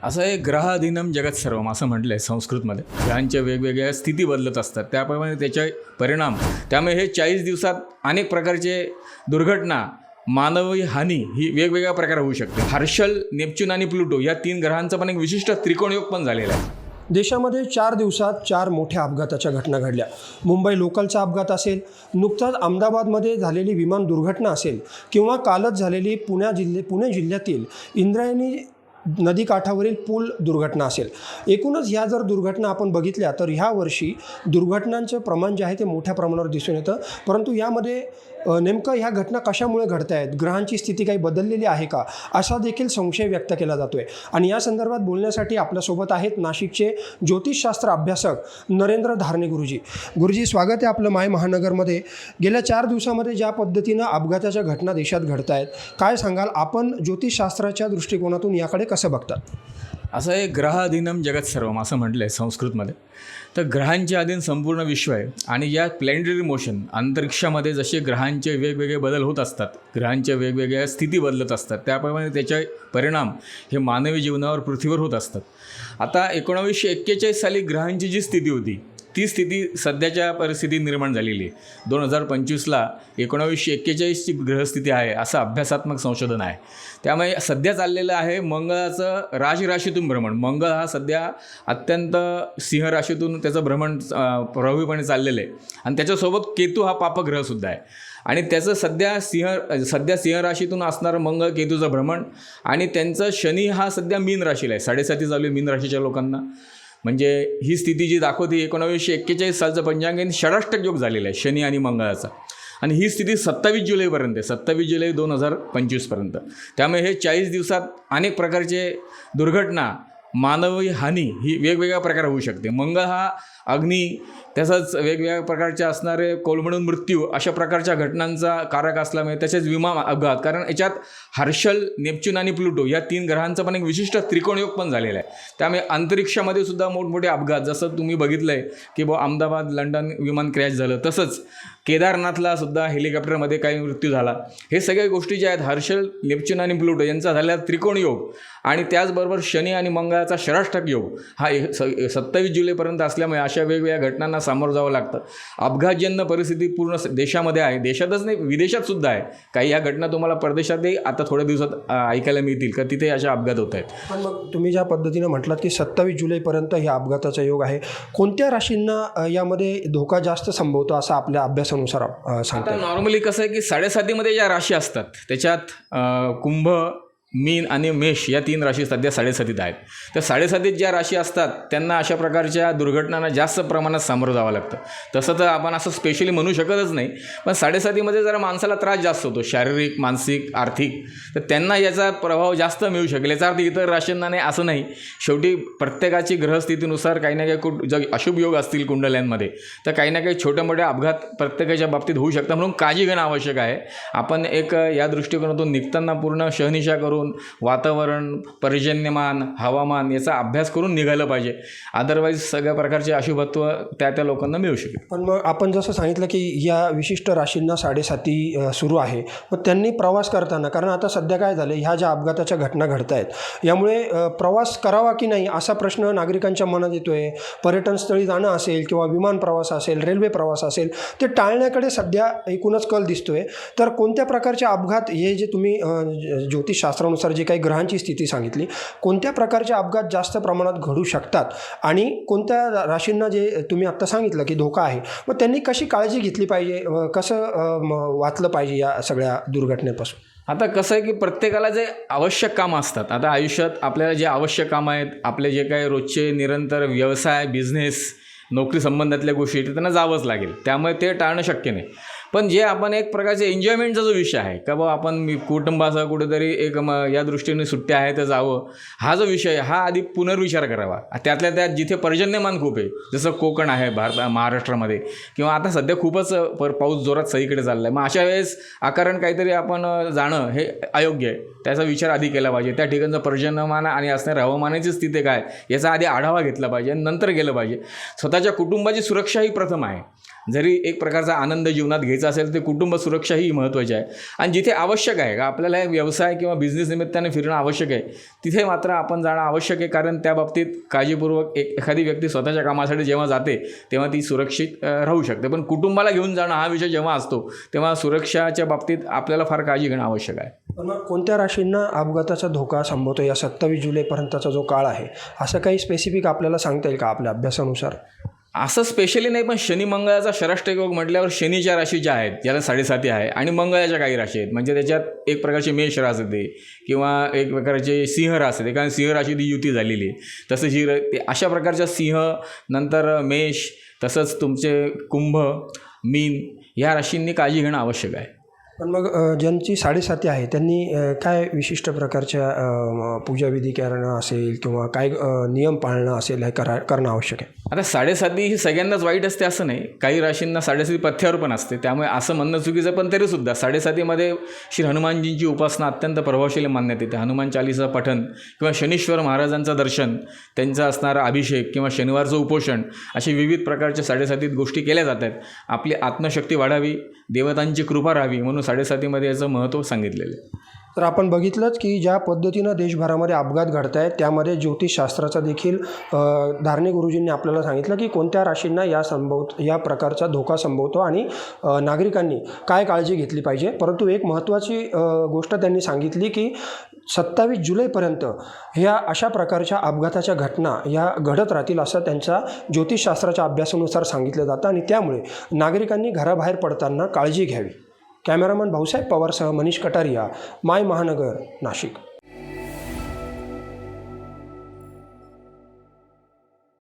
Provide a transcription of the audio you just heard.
असं एक ग्रहाधीनम जगत सर्वम असं म्हटलं आहे संस्कृतमध्ये. ग्रहांच्या वेगवेगळ्या स्थिती बदलत असतात, त्याप्रमाणे त्याचे परिणाम. त्यामुळे हे 40 दिवसात अनेक प्रकारचे दुर्घटना, मानवी हानी ही वेगवेगळ्या प्रकारे होऊ शकते. हर्षल, नेपच्यून आणि प्लुटो या 3 ग्रहांचा पण एक विशिष्ट त्रिकोणयोग पण झालेला आहे. देशामध्ये 4 दिवसात 4 मोठ्या अपघाताच्या घटना घडल्या. मुंबई लोकलचा अपघात असेल, नुकताच अहमदाबादमध्ये झालेली विमान दुर्घटना असेल किंवा कालच झालेली पुणे जिल्ह्यातील इंद्रायणी नदीकाठावरील पूल दुर्घटना असेल. एकूणच ह्या जर दुर्घटना आपण बघितल्या तर ह्या वर्षी दुर्घटनांचं प्रमाण जे आहे ते मोठ्या प्रमाणावर दिसून येतं. परंतु यामध्ये नेमकं ह्या घटना कशामुळे घडत आहेत, ग्रहांची स्थिती काही बदललेली आहे का, असा देखील संशय व्यक्त केला जातो आहे. आणि या संदर्भात बोलण्यासाठी आपल्यासोबत आहेत नाशिकचे ज्योतिषशास्त्र अभ्यासक नरेंद्र धारणे गुरुजी, स्वागत आहे आपलं माय महानगरमध्ये. गेल्या 4 दिवसामध्ये ज्या पद्धतीनं अपघाताच्या घटना देशात घडत आहेत, काय सांगाल? आपण ज्योतिषशास्त्राच्या दृष्टिकोनातून याकडे कसं बघतात? असं एक ग्रहाधीनम जगत सर्वम असं म्हटलं आहे संस्कृतमध्ये. तर ग्रहांच्या अधीन संपूर्ण विश्व आहे आणि या प्लॅनेटरी मोशन, अंतरिक्षामध्ये जसे ग्रहांचे वेगवेगळे बदल होत असतात, ग्रहांच्या वेगवेगळ्या स्थिती बदलत असतात, त्याप्रमाणे त्याचे परिणाम हे मानवी जीवनावर, पृथ्वीवर होत असतात. आता 1941 साली ग्रहांची जी स्थिती होती ती स्थिती सध्याच्या परिस्थितीत निर्माण झालेली आहे. 2025ला 1941ची ग्रहस्थिती आहे असं अभ्यासात्मक संशोधन आहे. त्यामुळे सध्या चाललेलं आहे मंगळाचं राजराशीतून भ्रमण. मंगळ हा सध्या अत्यंत सिंह राशीतून त्याचं भ्रमण प्रभावीपणे चाललेलं आहे आणि त्याच्यासोबत केतू हा पापग्रहसुद्धा आहे. आणि त्याचं सध्या सिंह राशीतून असणारं मंगळ केतूचं भ्रमण आणि त्यांचं शनी हा सध्या मीन राशीला आहे. 7.5 चालू आहे मीन राशीच्या लोकांना. म्हणजे ही स्थिती जी दाखवते 1941 सालचं पंचांगाने षडाष्टक योग झालेला आहे शनी आणि मंगळाचा. आणि ही स्थिती 27 जुलैपर्यंत आहे, 27 जुलै 2025पर्यंत. त्यामुळे हे 40 दिवसात अनेक प्रकारचे दुर्घटना, मानवी हानी ही वेगवेगळ्या प्रकारे होऊ शकते. मंगळ हा अग्नी, तसंच वेगवेगळ्या प्रकारचे असणारे कोलमडून मृत्यू अशा प्रकारच्या घटनांचा कारक असल्यामुळे, तसेच विमान अपघात, कारण याच्यात हर्षल, नेपच्यून आणि प्लुटो या 3 ग्रहांचा पण एक विशिष्ट त्रिकोणयोग पण झालेला आहे. त्यामुळे अंतरिक्षामध्ये सुद्धा मोठमोठे अपघात, जसं तुम्ही बघितलं आहे की अहमदाबाद लंडन विमान क्रॅश झालं, तसंच केदारनाथला सुद्धा हेलिकॉप्टरमध्ये काही मृत्यू झाला. हे सगळ्या गोष्टी ज्या आहेत हर्षल, नेपच्यून आणि प्लुटो यांचा झालेला त्रिकोणयोग आणि त्याचबरोबर शनी आणि मंगळाचा षडाष्टक योग हा 27 जुलैपर्यंत असल्यामुळे अशा वेगवेगळ्या घटनांना सामोरं जावं लागतं. अपघातजन्य परिस्थिती पूर्ण देशामध्ये आहे, देशातच नाही विदेशात सुद्धा आहे. काही या घटना तुम्हाला परदेशातही आता थोड्या दिवसात ऐकायला मिळतील का तिथे अशा अपघात होत आहेत. पण मग तुम्ही ज्या पद्धतीनं म्हटलात की 27 जुलैपर्यंत ह्या अपघाताचा योग आहे, कोणत्या राशींना यामध्ये धोका जास्त संभवतो असं आपल्या अभ्यासानुसार सांगता? नॉर्मली कसं आहे की 7.5मध्ये ज्या राशी असतात त्याच्यात कुंभ, मीन आणि मेष या 3 राशी सध्या 7.5 आहेत. तर 7.5 ज्या राशी असतात त्यांना अशा प्रकारच्या दुर्घटनांना जास्त प्रमाणात सामोरं जावं लागतं. तसं तर आपण असं स्पेशली म्हणू शकतच नाही, पण 7.5मध्ये जरा माणसाला त्रास जास्त होतो, शारीरिक, मानसिक, आर्थिक. तर त्यांना याचा प्रभाव जास्त मिळू शकेल. याचा अर्थ इतर राशींना नाही असं नाही. शेवटी प्रत्येकाची ग्रहस्थितीनुसार काही ना काही जर अशुभ योग असतील कुंडल्यांमध्ये तर काही ना काही छोट्या मोठ्या अपघात प्रत्येकाच्या बाबतीत होऊ शकतात. म्हणून काळजी घेणं आवश्यक आहे. आपण एक या दृष्टिकोनातून निघताना पूर्ण शहनिशा करून वातावरण, पर्जन्यमान, हवामान याचा अभ्यास करून निघालं पाहिजे. अदरवाईज सगळ्या प्रकारचे अशुभत्व त्या लोकांना मिळू शकेल. पण मग आपण जसं सांगितलं की या विशिष्ट राशींना 7.5 सुरू आहे, मग त्यांनी प्रवास करताना, कारण आता सध्या काय झालं, ह्या ज्या अपघाताच्या घटना घडत आहेत यामुळे प्रवास करावा की नाही असा प्रश्न नागरिकांच्या मनात येतो आहे. पर्यटनस्थळी जाणं असेल किंवा विमान प्रवास असेल, रेल्वे प्रवास असेल, ते टाळण्याकडे सध्या एकूणच कल दिसतो आहे. तर कोणत्या प्रकारचे अपघात, हे जे तुम्ही ज्योतिषशास्त्रानुसार जे काही ग्रहांची स्थिती सांगितली, कोणत्या प्रकारचे अपघात जास्त प्रमाणात घडू शकतात आणि कोणत्या राशींना जे तुम्ही आत्ता सांगितलं की धोका आहे, मग त्यांनी कशी काळजी घेतली पाहिजे, कसं वाचलं पाहिजे या सगळ्या दुर्घटनेपासून? आता कसं आहे की प्रत्येकाला जे आवश्यक कामं असतात, आता आयुष्यात आपल्याला जे आवश्यक कामं आहेत, आपले जे काही रोजचे निरंतर व्यवसाय, बिझनेस, नोकरी संबंधातल्या गोष्टी त्यांना जावंच लागेल. त्यामुळे ते टाळणं शक्य नाही. पण जे आपण एक प्रकारचे एन्जॉयमेंटचा जो विषय आहे का आपण कुटुंबासह कुठेतरी एक या दृष्टीने सुट्ट्या आहे तर जावं, हा जो विषय हा आधी पुनर्विचार करावा. त्यातल्या त्यात जिथे पर्जन्यमान खूप आहे, जसं कोकण आहे महाराष्ट्रामध्ये, किंवा आता सध्या खूपच पाऊस जोरात सगळीकडे चालला आहे, मग अशा वेळेस आकारण काहीतरी आपण जाणं हे अयोग्य आहे. त्याचा विचार आधी केला पाहिजे. त्या ठिकाणचं पर्जन्यमान आणि असणाऱ्या हवामानाची स्थिती काय याचा आधी आढावा घेतला पाहिजे आणि नंतर गेलं पाहिजे. स्वतःच्या कुटुंबाची सुरक्षा ही प्रथम आहे. जरी एक प्रकारचा आनंद जीवनात घ्यायचा असेल तर कुटुंब सुरक्षा ही महत्त्वाची आहे. आणि जिथे आवश्यक आहे का आपल्याला व्यवसाय किंवा बिझनेस निमित्ताने फिरणं आवश्यक आहे तिथे मात्र आपण जाणं आवश्यक आहे, कारण त्या बाबतीत काळजीपूर्वक एखादी व्यक्ती स्वतःच्या कामासाठी जेव्हा जाते तेव्हा ती सुरक्षित राहू शकते. पण कुटुंबाला घेऊन जाणं हा विषय जेव्हा असतो तेव्हा सुरक्षाच्या बाबतीत आपल्याला फार काळजी घेणं आवश्यक आहे. पण मग कोणत्या राशींना अपघाताचा धोका संभवतो या 27 जुलैपर्यंतचा जो काळ आहे, असं काही स्पेसिफिक आपल्याला सांगता येईल का आपल्या अभ्यासानुसार? असं स्पेशली नाही, पण शनी मंगळाचा षष्ठ योग म्हटल्यावर शनीच्या राशी ज्या आहेत ज्याला 7.5 आहे आणि मंगळाच्या काही राशी आहेत, म्हणजे त्याच्यात एक प्रकारची मेष रास येते किंवा एक प्रकारचे सिंह रास येते, कारण सिंह राशी ती युती झालेली आहे. तसंच ही अशा प्रकारच्या सिंह, नंतर मेष, तसंच तुमचे कुंभ, मीन या राशींनी काळजी घेणं आवश्यक आहे. पण मग ज्यांची 7.5 आहे त्यांनी काय विशिष्ट प्रकारच्या पूजाविधी करणं असेल किंवा काय नियम पाळणं असेल हे करणं आवश्यक आहे? आता 7.5 ही सगळ्यांनाच वाईट असते असं नाही, काही राशींना 7.5 पथ्यावर पण असते, त्यामुळे असं म्हणणं चुकीचं. पण तरीसुद्धा 7.5मध्ये श्री हनुमानजींची उपासना अत्यंत प्रभावशाली मानण्यात येते. हनुमान चालीसा पठण किंवा शनीश्वर महाराजांचं दर्शन, त्यांचा असणारा अभिषेक किंवा शनिवारचं उपोषण, अशी विविध प्रकारच्या 7.5 गोष्टी केल्या जातात. आपली आत्मशक्ती वाढावी, देवतांची कृपा राहावी म्हणून 7.5मध्ये याचं महत्त्व सांगितलेलं आहे. तर आपण बघितलंच की ज्या पद्धतीनं देशभरामध्ये अपघात घडत आहेत त्यामध्ये ज्योतिषशास्त्राचा देखील धार्मिक गुरुजींनी आपल्याला सांगितलं की कोणत्या राशींना या प्रकारचा धोका संभवतो आणि नागरिकांनी काय काळजी घेतली पाहिजे. परंतु एक महत्त्वाची गोष्ट त्यांनी सांगितली की 27 जुलैपर्यंत ह्या अशा प्रकारच्या अपघाताच्या घटना या घडत राहतील असं त्यांच्या ज्योतिषशास्त्राच्या अभ्यासानुसार सांगितलं जातं आणि त्यामुळे नागरिकांनी घराबाहेर पडताना काळजी घ्यावी. कॅमेरामन भाऊसाहेब पवारसह मनीष कटारिया, माय महानगर, नाशिक.